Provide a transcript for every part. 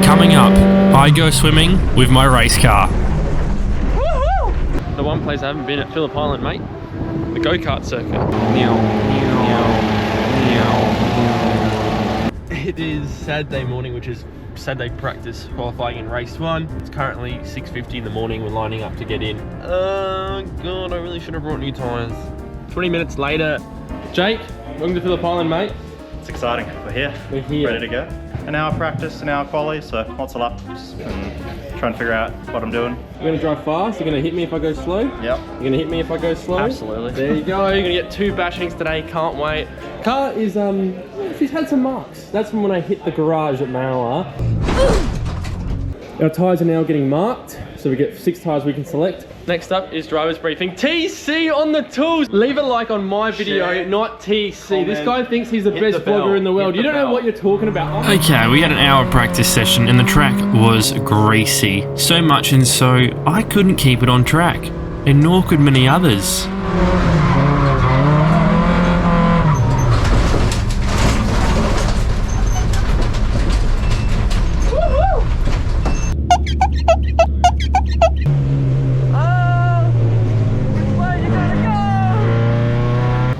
Coming up, I go swimming with my race car. The one place I haven't been at Phillip Island, mate. The go-kart circuit. It is Saturday morning, which is Saturday practice qualifying in race 1. It's currently 6:50 in the morning. We're lining up to get in. Oh god, I really should have brought new tyres. 20 minutes later. Jake, welcome to Phillip Island, mate. It's exciting. We're here. Ready to go. An hour practice, an hour quali, so lots of laps. Trying to figure out what I'm doing. You're gonna drive fast. You're gonna hit me if I go slow. Yep. You're gonna hit me if I go slow. Absolutely. There you go. You're gonna get 2 bashings today. Can't wait. Car is she's had some marks. That's from when I hit the garage at Manoa. Our tyres are now getting marked, so we get 6 tyres we can select. Next up is driver's briefing. TC on the tools. Leave a like on my video, Share. Not TC. Comment. This guy thinks he's the Hit best the bell. vlogger in the world. Hit You the don't know bell. what you're talking about. Okay, we had an hour practice session and the track was greasy. So much and so I couldn't keep it on track, and nor could many others.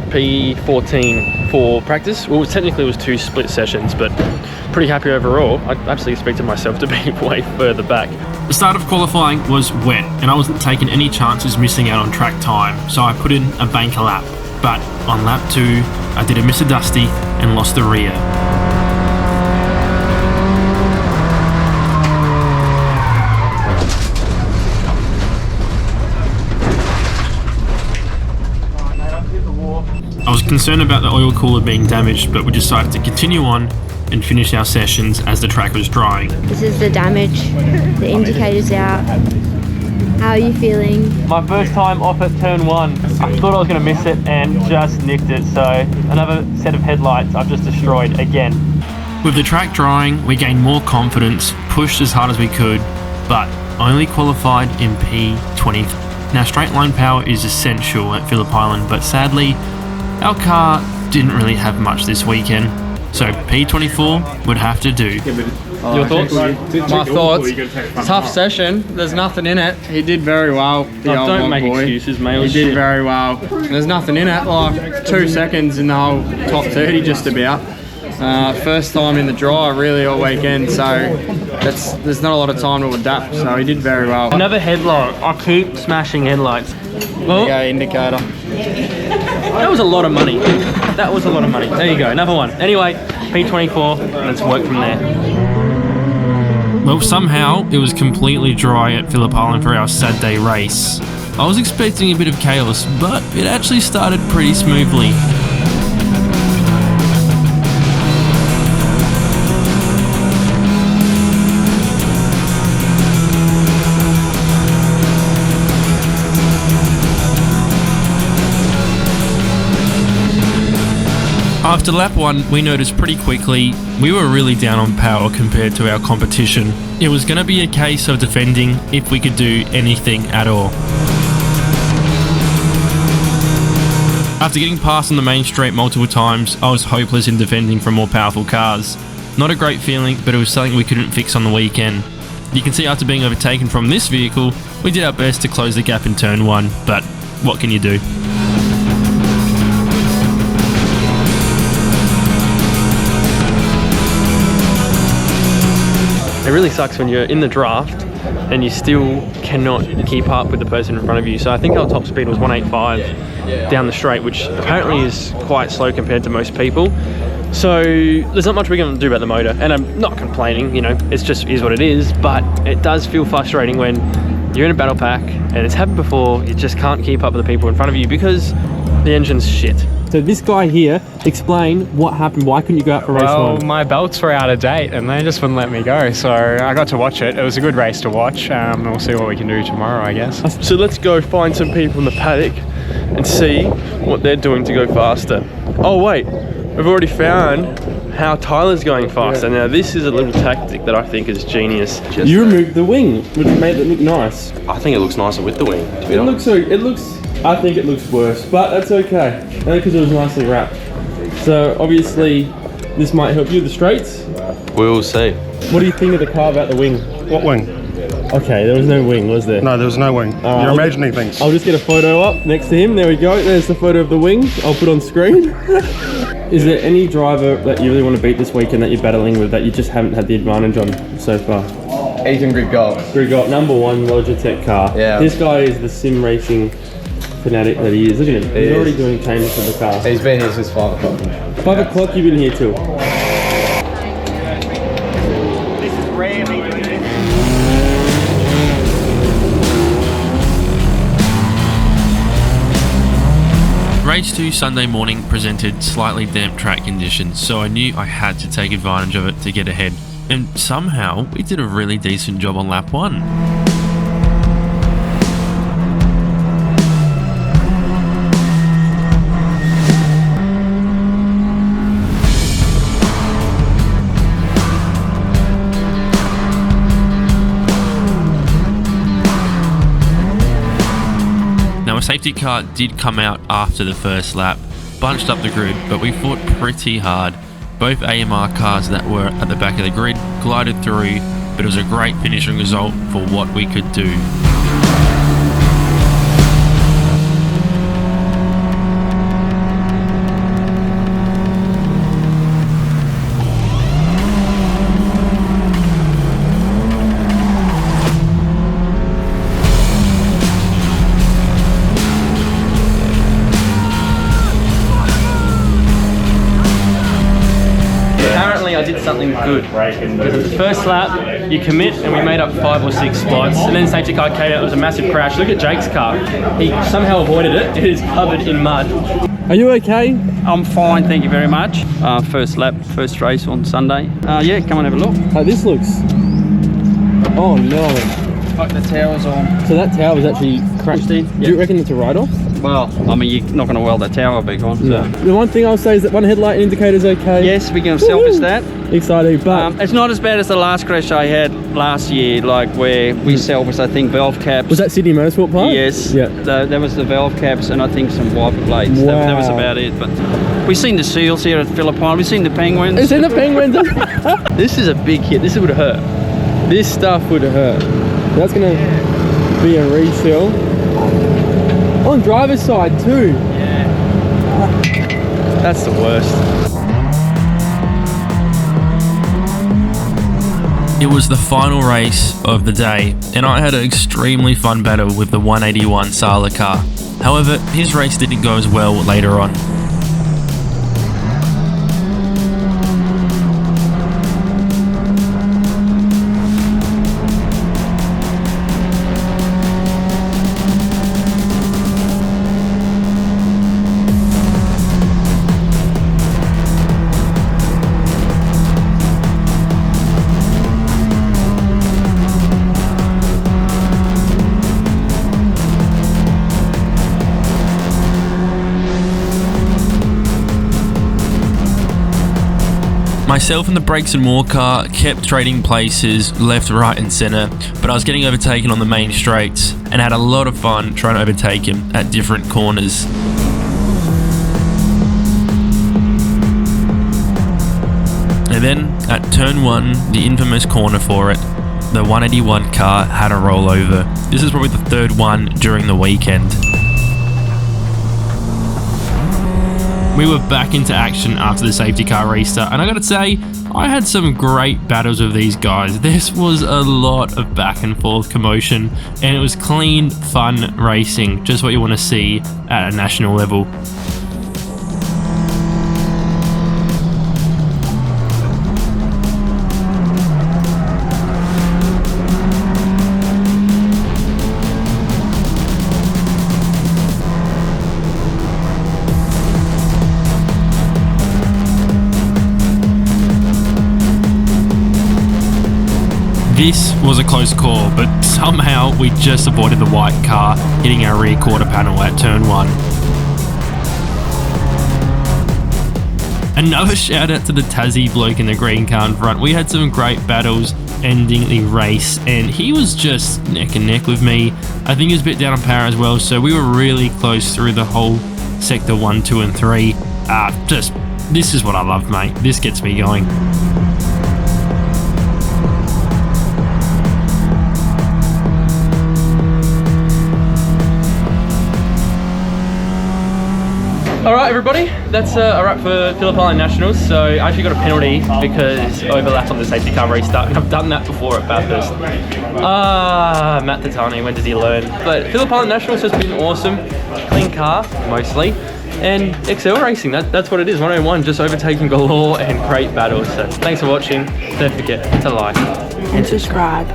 P14 for practice. Well, technically it was 2 split sessions, but pretty happy overall. I absolutely expected myself to be way further back. The start of qualifying was wet and I wasn't taking any chances missing out on track time, so I put in a banker lap. But on lap 2, I did a Mr. Dusty and lost the rear. I was concerned about the oil cooler being damaged, but we decided to continue on and finish our sessions as the track was drying. This is the damage. The indicator's out. How are you feeling? My first time off at turn 1. I thought I was going to miss it and just nicked it, so another set of headlights I've just destroyed again. With the track drying, we gained more confidence, pushed as hard as we could, but only qualified in P20. Now, straight line power is essential at Phillip Island, but sadly, our car didn't really have much this weekend, so P24 would have to do. Your thoughts? My thoughts. Tough session. There's nothing in it. He did very well. Don't make excuses, mate. He did very well. There's nothing in it. Like 2 seconds in the whole top 30, just about. First time in the dry really all weekend, so there's not a lot of time to adapt. So he did very well. Another headlight. I keep smashing headlights. Well, There you go, indicator. that was a lot of money. That was a lot of money. There you go, another one. Anyway, P24, let's work from there. Well, somehow it was completely dry at Phillip Island for our Saturday race. I was expecting a bit of chaos, but it actually started pretty smoothly. After lap 1, we noticed pretty quickly we were really down on power compared to our competition. It was going to be a case of defending if we could do anything at all. After getting past on the main straight multiple times, I was hopeless in defending from more powerful cars. Not a great feeling, but it was something we couldn't fix on the weekend. You can see after being overtaken from this vehicle, we did our best to close the gap in turn 1, but what can you do? It really sucks when you're in the draft and you still cannot keep up with the person in front of you. So I think our top speed was 185 down the straight, which apparently is quite slow compared to most people. So there's not much we can do about the motor, and I'm not complaining, you know, it's just is what it is, but it does feel frustrating when you're in a battle pack and it's happened before, you just can't keep up with the people in front of you because the engine's shit. So this guy here, explain what happened. Why couldn't you go out for race 1? Well, my belts were out of date and they just wouldn't let me go. So I got to watch it. It was a good race to watch. We'll see what we can do tomorrow, I guess. So let's go find some people in the paddock and see what they're doing to go faster. Oh wait, we've already found how Tyler's going faster. Now this is a little tactic that I think is genius. You removed the wing, which made it look nice. I think it looks nicer with the wing, to be honest. I think it looks worse, but that's okay. Only because it was nicely wrapped. So obviously this might help you, the straights. We'll see. What do you think of the car about the wing? What wing? Okay, there was no wing, was there? No, there was no wing. You're imagining things. I'll just get a photo up next to him. There we go. There's the photo of the wing. I'll put on screen. Is there any driver that you really want to beat this weekend that you're battling with that you just haven't had the advantage on so far? Ethan Grigol. Grigol, number 1 Logitech car. Yeah. This guy is the sim racing fanatic that he is. Look at him. He's already doing changes for the car. He's been here since 5 o'clock. 5 o'clock, you've been here too. This is rare, me doing this. Race 2 Sunday morning presented slightly damp track conditions, so I knew I had to take advantage of it to get ahead. And somehow, we did a really decent job on lap 1. Now a safety car did come out after the first lap, bunched up the grid, but we fought pretty hard. Both AMR cars that were at the back of the grid glided through, but it was a great finishing result for what we could do. I did something good. Because at the first lap, you commit and we made up 5 or 6 spots, and then safety car came out. It was a massive crash. Look at Jake's car. He somehow avoided it. It is covered in mud. Are you okay? I'm fine, thank you very much. First lap, first race on Sunday. Yeah, come and have a look. Oh, this looks... Oh no. Fuck, the tower's on. So that tower was actually crashed in? Do you reckon it's a write-off? Well, I mean, you're not going to weld that tower big on. So. No. The one thing I'll say is that one headlight indicator's okay. Yes, we can salvage that. Exciting, but... it's not as bad as the last crash I had last year, like where we salvaged, I think, valve caps. Was that Sydney Motorsport Park? Yes. Yeah. That was the valve caps and I think some wiper blades. Wow. That was about it. But we've seen the seals here at Phillip Island. We've seen the penguins. We've seen the penguins. This is a big hit. This would hurt. This stuff would hurt. That's going to be a reseal. On driver's side too. Yeah. That's the worst. It was the final race of the day, and I had an extremely fun battle with the 181 Sala car. However, his race didn't go as well later on. Myself and the Brakes and More car kept trading places left, right and centre, but I was getting overtaken on the main straights and had a lot of fun trying to overtake him at different corners. And then at turn 1, the infamous corner for it, the 181 car had a rollover. This is probably the third one during the weekend. We were back into action after the safety car restart, and I gotta say, I had some great battles with these guys. This was a lot of back and forth commotion, and it was clean, fun racing, just what you want to see at a national level. This was a close call, but somehow we just avoided the white car hitting our rear quarter panel at turn 1. Another shout out to the Tassie bloke in the green car in front. We had some great battles ending the race, and he was just neck and neck with me. I think he was a bit down on power as well, so we were really close through the whole sector 1, 2 and 3. This is what I love, mate. This gets me going. Alright everybody, that's a wrap for Phillip Island Nationals. So I actually got a penalty because overlap on the safety car restart, and I've done that before at Bathurst. Matt Tatani, when does he learn? But Phillip Island Nationals has been awesome. Clean car, mostly. And XL racing, that's what it is, 101, just overtaking galore and great battles. So thanks for watching, don't forget to like and subscribe.